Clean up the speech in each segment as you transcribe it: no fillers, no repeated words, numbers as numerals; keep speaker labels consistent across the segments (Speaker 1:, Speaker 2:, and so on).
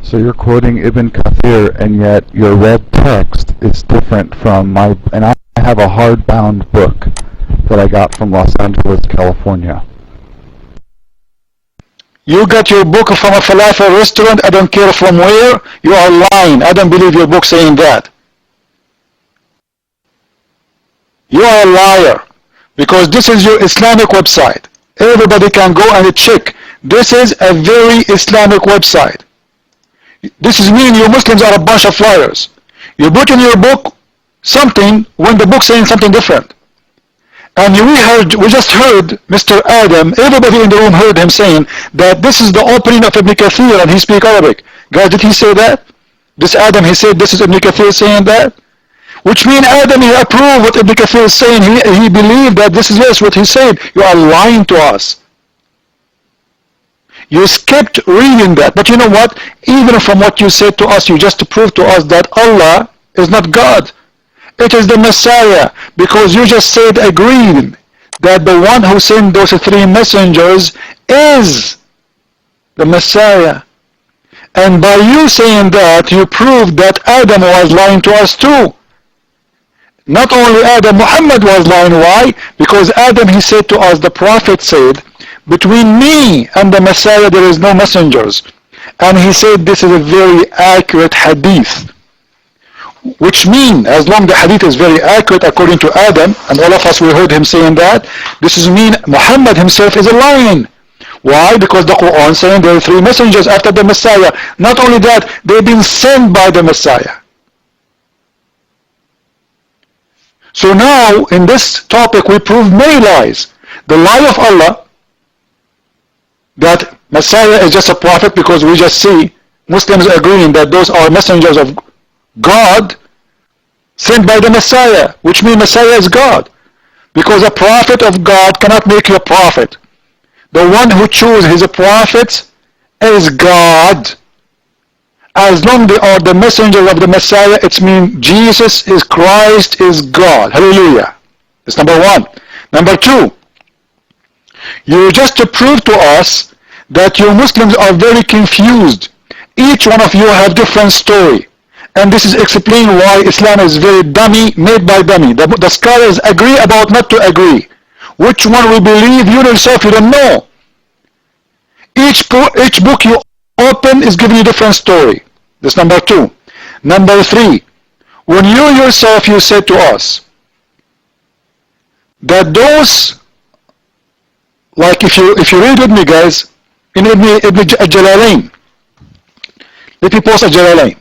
Speaker 1: So you're quoting Ibn Kathir, and yet your read text is different from my... And I have a hardbound book that I got from Los Angeles, California.
Speaker 2: You got your book from a falafel restaurant, I don't care from where, you are lying. I don't believe your book saying that. You are a liar, because this is your Islamic website. Everybody can go and check. This is a very Islamic website. This is mean you Muslims are a bunch of liars. You put in your book something when the book saying something different. And we just heard Mr. Adam, everybody in the room heard him saying that this is the opening of Ibn Kathir and he speak Arabic. Guys, did he say that? This Adam, he said this is Ibn Kathir saying that? Which means Adam, he approved what Ibn Kathir is saying. He believed that this is yes what he said. You are lying to us. You skipped reading that. But you know what? Even from what you said to us, you just proved to us that Allah is not God. It is the Messiah. Because you just said, agreed, that the one who sent those three messengers is the Messiah. And by you saying that, you proved that Adam was lying to us too. Not only Adam, Mohamed was lying. Why? Because Adam, he said to us, the Prophet said, between me and the Messiah there is no messengers. And he said this is a very accurate hadith. Which means, as long the hadith is very accurate according to Adam, and all of us we heard him saying that, this is mean Muhammad himself is a lying. Why? Because the Quran saying there are three messengers after the Messiah. Not only that, they've been sent by the Messiah. So now, in this topic, we prove many lies. The lie of Allah, that Messiah is just a prophet, because we just see Muslims agreeing that those are messengers of God sent by the Messiah, which means Messiah is God. Because a prophet of God cannot make you a prophet. The one who chooses his prophets is God. As long as they are the messengers of the Messiah, it means Jesus is Christ is God. Hallelujah. That's number one. Number two, you just to prove to us that you Muslims are very confused. Each one of you have different story. And this is explain why Islam is very dummy, made by dummy. The scholars agree about not to agree. Which one we believe, you yourself, you don't know. Each book you open is giving you different story. That's number two. Number three, when you yourself, you said to us that those, like if you read with me, guys, in Ibn Jalalain, let me post a Jalalain.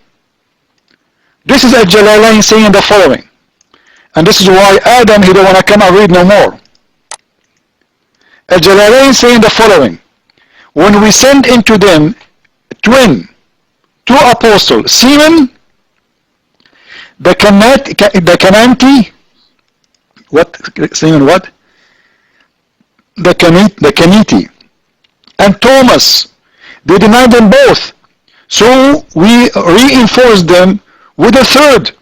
Speaker 2: This is a Jalalain saying the following, and this is why Adam, he don't want to come and read no more. A Jalalain saying the following: when we send into them two apostles, Simon, the Cananti, what Simon what? The Caniti, and Thomas, they denied them both. So we reinforced them with a third.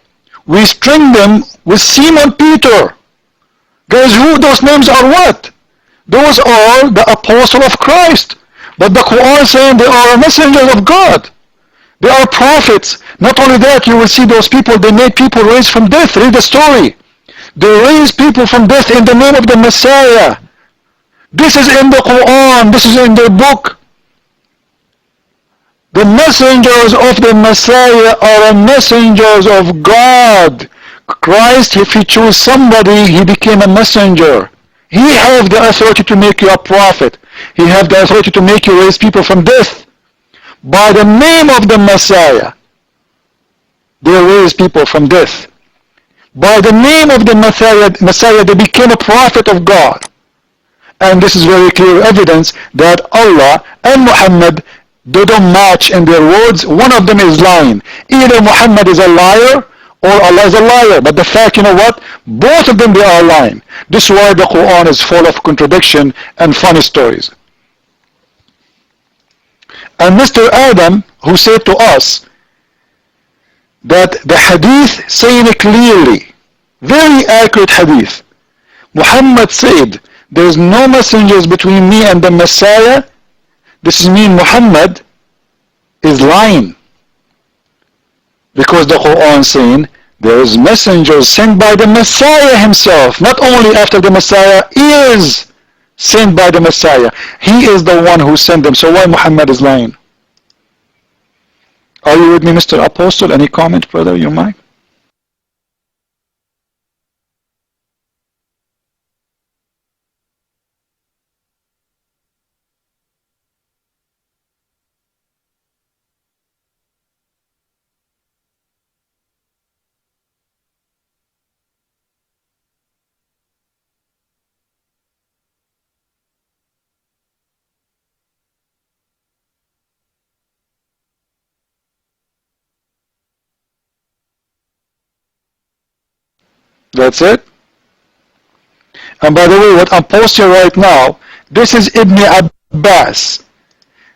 Speaker 2: We string them with Simon Peter. Guys, who those names are what? Those are the apostle of Christ. But the Quran saying they are messengers of God. They are prophets. Not only that, you will see those people, they made people raise from death. Read the story. They raised people from death in the name of the Messiah. This is in the Quran. This is in their book. The messengers of the Messiah are messengers of God. Christ, if he chose somebody, he became a messenger. He has the authority to make you a prophet. He has the authority to make you raise people from death. By the name of the Messiah, they raise people from death. By the name of the Messiah, they became a prophet of God. And this is very clear evidence that Allah and Muhammad, they don't match in their words. One of them is lying. Either Muhammad is a liar or Allah is a liar. But the fact, you know what? Both of them, they are lying. This is why the Quran is full of contradiction and funny stories. And Mr. Adam, who said to us that the hadith saying it clearly, very accurate hadith, Muhammad said, there is no messengers between me and the Messiah. This means Muhammad is lying. Because the Quran saying there is messengers sent by the Messiah himself. Not only after the Messiah is sent by the Messiah. He is the one who sent them. So why Muhammad is lying? Are you with me, Mr. Apostle? Any comment, brother? You mind? That's it. And by the way, what I'm posting right now, this is Ibn Abbas,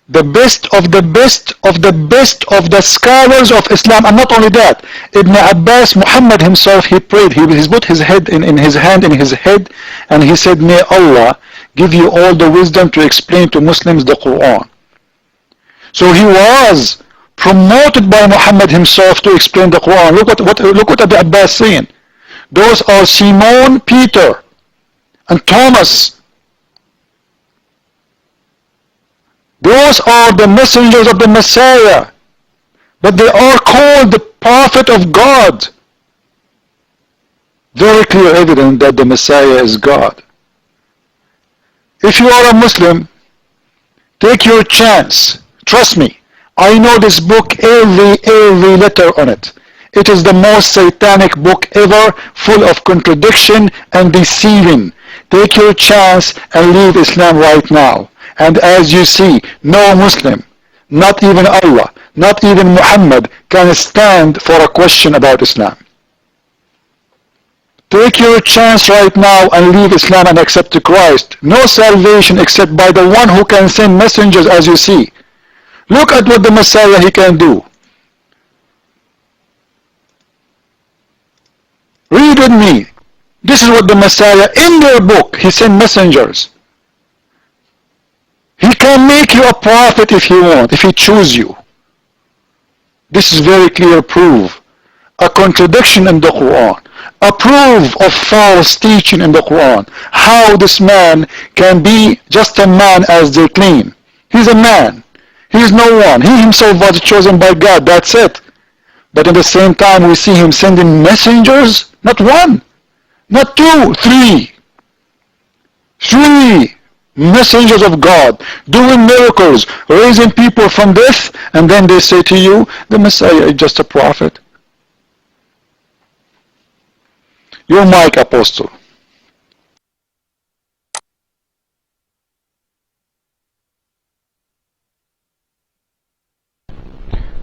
Speaker 2: the best of the best of the best of the scholars of Islam. And not only that, Ibn Abbas, Muhammad himself, he prayed. He put his head in his hand in his head, and he said, may Allah give you all the wisdom to explain to Muslims the Quran. So he was promoted by Muhammad himself to explain the Quran. Look what Ibn Abbas saying. Those are Simon, Peter, and Thomas. Those are the messengers of the Messiah, but they are called the prophet of God. Very clear evidence that the Messiah is God. If you are a Muslim, take your chance. Trust me, I know this book, every letter on it. It is the most satanic book ever, full of contradiction and deceiving. Take your chance and leave Islam right now. And as you see, no Muslim, not even Allah, not even Muhammad, can stand for a question about Islam. Take your chance right now and leave Islam and accept Christ. No salvation except by the one who can send messengers, as you see. Look at what the Messiah he can do. Read with me. This is what the Messiah, in their book, he sent messengers. He can make you a prophet if he wants, if he chooses you. This is very clear proof. A contradiction in the Quran. A proof of false teaching in the Quran. How this man can be just a man as they claim. He's a man. He is no one. He himself was chosen by God. That's it. But at the same time we see him sending messengers. Not one. Not two. Three. Three messengers of God, doing miracles, raising people from death, and then they say to you, the Messiah is just a prophet. Your mic, Apostle.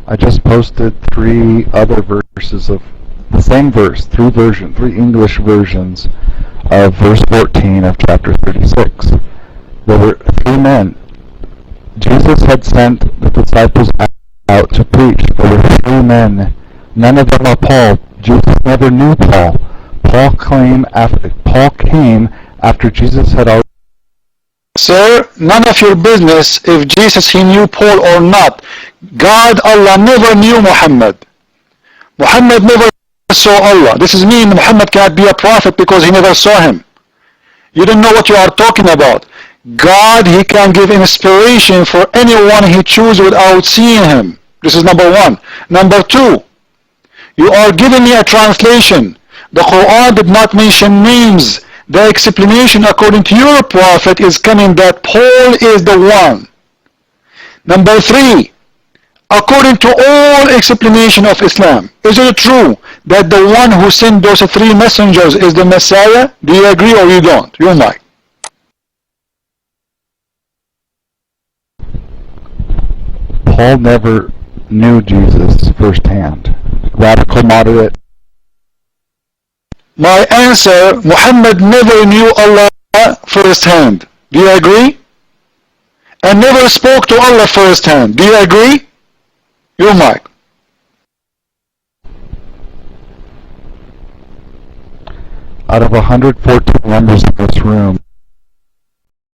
Speaker 1: I just posted 3 other verses of the same verse, 3 English versions of verse 14 of chapter 36. There were 3 men. Jesus had sent the disciples out to preach. There were 3 men. None of them are Paul. Jesus never knew Paul. Paul came after Jesus had already...
Speaker 2: Sir, none of your business if Jesus he knew Paul or not. God, Allah never knew Muhammad. Muhammad never saw Allah. This is mean Muhammad cannot be a prophet because he never saw him. You don't know what you are talking about. God, he can give inspiration for anyone he chooses without seeing him. This is number 1. Number 2, you are giving me a translation. The Quran did not mention names. The explanation according to your prophet is coming that Paul is the one. Number 3, according to all explanation of Islam, is it true that the one who sent those 3 messengers is the Messiah? Do you agree or you don't? You might.
Speaker 1: Paul never knew Jesus firsthand. Radical moderate.
Speaker 2: My answer, Muhammad never knew Allah firsthand. Do you agree? And never spoke to Allah firsthand. Do you agree? Your mic.
Speaker 1: Out of 114 members in this room,